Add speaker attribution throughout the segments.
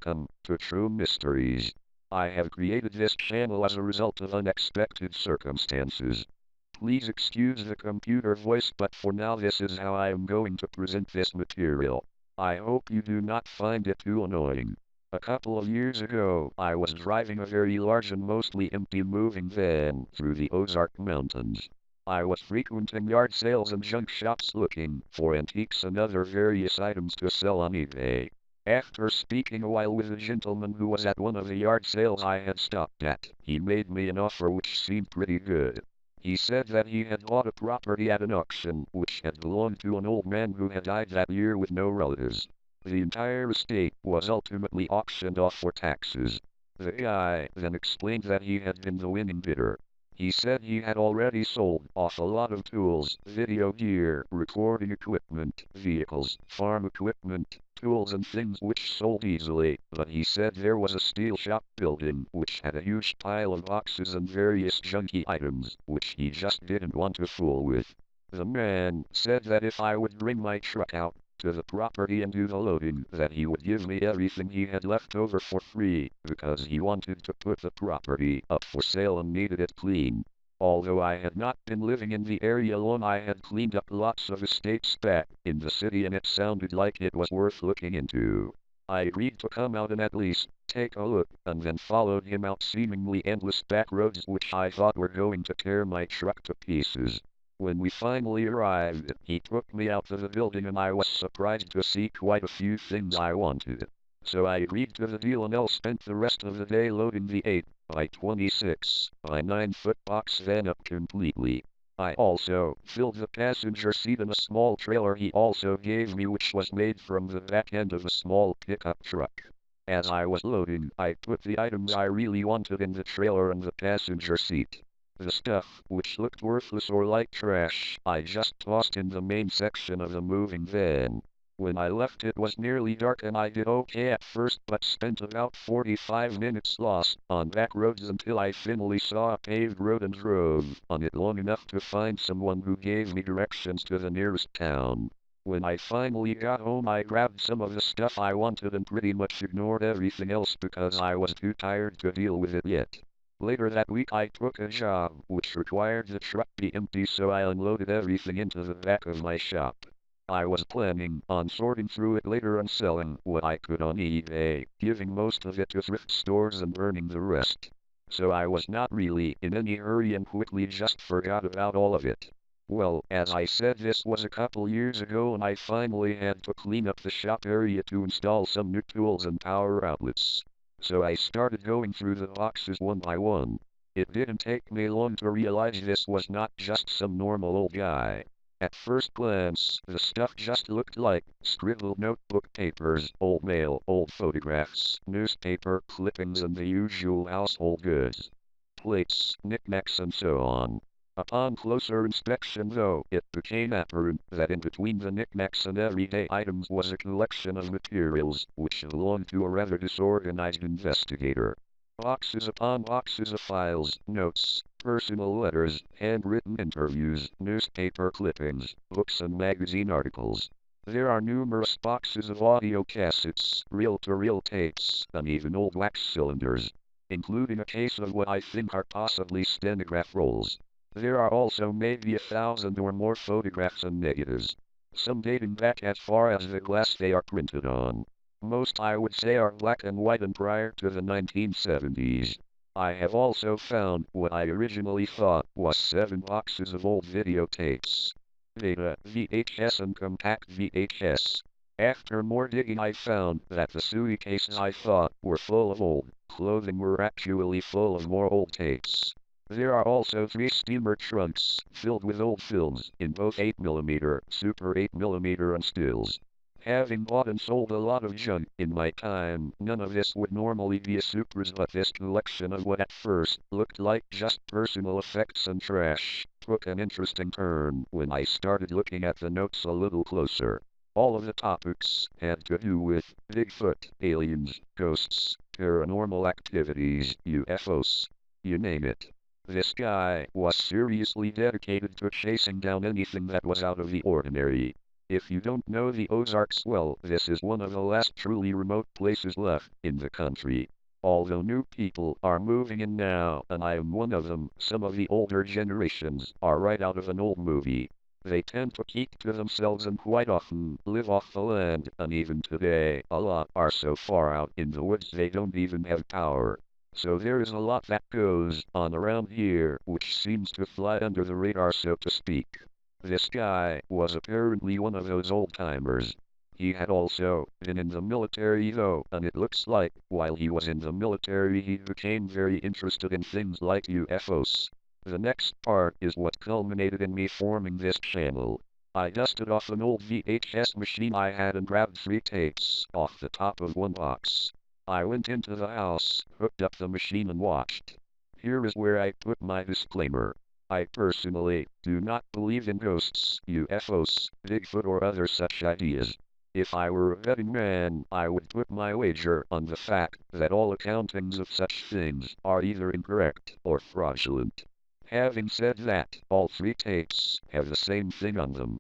Speaker 1: Welcome to True Mysteries. I have created this channel as a result of unexpected circumstances. Please excuse the computer voice, but for now this is how I am going to present this material. I hope you do not find it too annoying. A couple of years ago, I was driving a very large and mostly empty moving van through the Ozark Mountains. I was frequenting yard sales and junk shops looking for antiques and other various items to sell on eBay. After speaking a while with a gentleman who was at one of the yard sales I had stopped at, he made me an offer which seemed pretty good. He said that he had bought a property at an auction which had belonged to an old man who had died that year with no relatives. The entire estate was ultimately auctioned off for taxes. The guy then explained that he had been the winning bidder. He said he had already sold off a lot of tools, video gear, recording equipment, vehicles, farm equipment, tools and things which sold easily, but he said there was a steel shop building which had a huge pile of boxes and various junky items, which he just didn't want to fool with. The man said that if I would bring my truck out to the property and do the loading, that he would give me everything he had left over for free, because he wanted to put the property up for sale and needed it clean. Although I had not been living in the area long, I had cleaned up lots of estates back in the city and it sounded like it was worth looking into. I agreed to come out and at least take a look, and then followed him out seemingly endless back roads which I thought were going to tear my truck to pieces. When we finally arrived, he took me out to the building and I was surprised to see quite a few things I wanted. So I agreed to the deal and L spent the rest of the day loading the 8 by 26 by 9-foot box van up completely. I also filled the passenger seat in a small trailer he also gave me, which was made from the back end of a small pickup truck. As I was loading, I put the items I really wanted in the trailer and the passenger seat. The stuff, which looked worthless or like trash, I just tossed in the main section of the moving van. When I left it was nearly dark and I did okay at first, but spent about 45 minutes lost on back roads until I finally saw a paved road and drove on it long enough to find someone who gave me directions to the nearest town. When I finally got home, I grabbed some of the stuff I wanted and pretty much ignored everything else because I was too tired to deal with it yet. Later that week I took a job which required the truck be empty, so I unloaded everything into the back of my shop. I was planning on sorting through it later and selling what I could on eBay, giving most of it to thrift stores and burning the rest. So I was not really in any hurry and quickly just forgot about all of it. Well, as I said, this was a couple years ago and I finally had to clean up the shop area to install some new tools and power outlets. So I started going through the boxes one by one. It didn't take me long to realize this was not just some normal old guy. At first glance, the stuff just looked like scribbled notebook papers, old mail, old photographs, newspaper clippings, and the usual household goods. Plates, knickknacks, and so on. Upon closer inspection, though, it became apparent that in between the knickknacks and everyday items was a collection of materials which belonged to a rather disorganized investigator. Boxes upon boxes of files, notes, personal letters, handwritten interviews, newspaper clippings, books and magazine articles. There are numerous boxes of audio cassettes, reel-to-reel tapes, and even old wax cylinders, including a case of what I think are possibly stenograph rolls. There are also maybe 1,000 or more photographs and negatives, some dating back as far as the glass they are printed on. Most I would say are black and white and prior to the 1970s. I have also found what I originally thought was 7 boxes of old videotapes. Beta, VHS and compact VHS. After more digging I found that the suitcases I thought were full of old clothing were actually full of more old tapes. There are also 3 steamer trunks filled with old films in both 8mm, Super 8mm and stills. Having bought and sold a lot of junk in my time, none of this would normally be a supers, but this collection of what at first looked like just personal effects and trash took an interesting turn when I started looking at the notes a little closer. All of the topics had to do with Bigfoot, aliens, ghosts, paranormal activities, UFOs, you name it. This guy was seriously dedicated to chasing down anything that was out of the ordinary. If you don't know the Ozarks well, this is one of the last truly remote places left in the country. Although new people are moving in now, and I am one of them, some of the older generations are right out of an old movie. They tend to keep to themselves and quite often live off the land, and even today, a lot are so far out in the woods they don't even have power. So there is a lot that goes on around here, which seems to fly under the radar so to speak. This guy was apparently one of those old-timers. He had also been in the military though, and it looks like while he was in the military he became very interested in things like UFOs. The next part is what culminated in me forming this channel. I dusted off an old VHS machine I had and grabbed 3 tapes off the top of one box. I went into the house, hooked up the machine and watched. Here is where I put my disclaimer. I personally do not believe in ghosts, UFOs, Bigfoot or other such ideas. If I were a betting man, I would put my wager on the fact that all accountings of such things are either incorrect or fraudulent. Having said that, all 3 tapes have the same thing on them.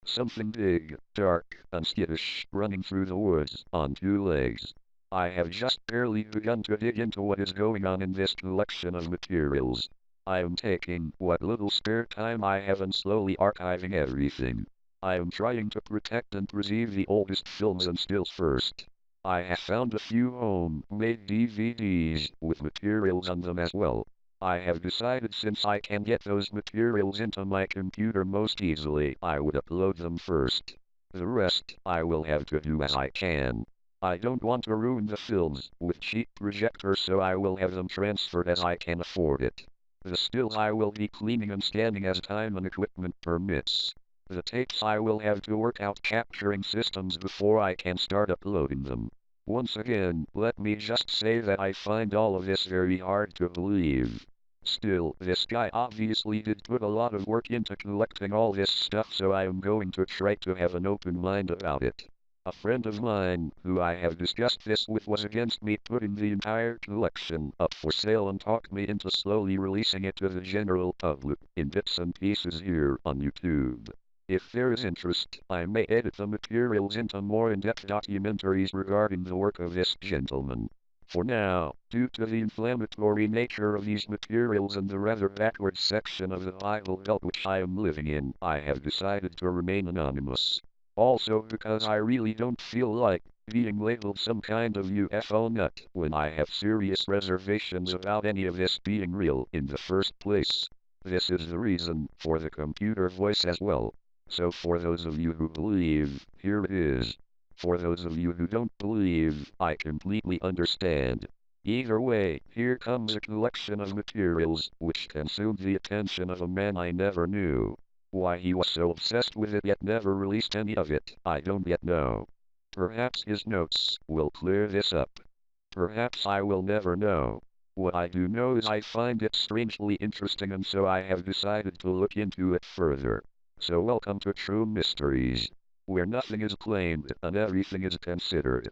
Speaker 1: Something big, dark, and skittish running through the woods on 2 legs. I have just barely begun to dig into what is going on in this collection of materials. I am taking what little spare time I have and slowly archiving everything. I am trying to protect and preserve the oldest films and stills first. I have found a few home-made DVDs with materials on them as well. I have decided since I can get those materials into my computer most easily, I would upload them first. The rest, I will have to do as I can. I don't want to ruin the films with cheap projectors, so I will have them transferred as I can afford it. The stills I will be cleaning and scanning as time and equipment permits. The tapes I will have to work out capturing systems before I can start uploading them. Once again, let me just say that I find all of this very hard to believe. Still, this guy obviously did put a lot of work into collecting all this stuff, so I am going to try to have an open mind about it. A friend of mine, who I have discussed this with, was against me putting the entire collection up for sale and talked me into slowly releasing it to the general public in bits and pieces here on YouTube. If there is interest, I may edit the materials into more in-depth documentaries regarding the work of this gentleman. For now, due to the inflammatory nature of these materials and the rather backward section of the Bible Belt which I am living in, I have decided to remain anonymous. Also because I really don't feel like being labeled some kind of UFO nut when I have serious reservations about any of this being real in the first place. This is the reason for the computer voice as well. So for those of you who believe, here it is. For those of you who don't believe, I completely understand. Either way, here comes a collection of materials which consumed the attention of a man I never knew. Why he was so obsessed with it yet never released any of it, I don't yet know. Perhaps his notes will clear this up. Perhaps I will never know. What I do know is I find it strangely interesting, and so I have decided to look into it further. So welcome to True Mysteries, where nothing is claimed and everything is considered.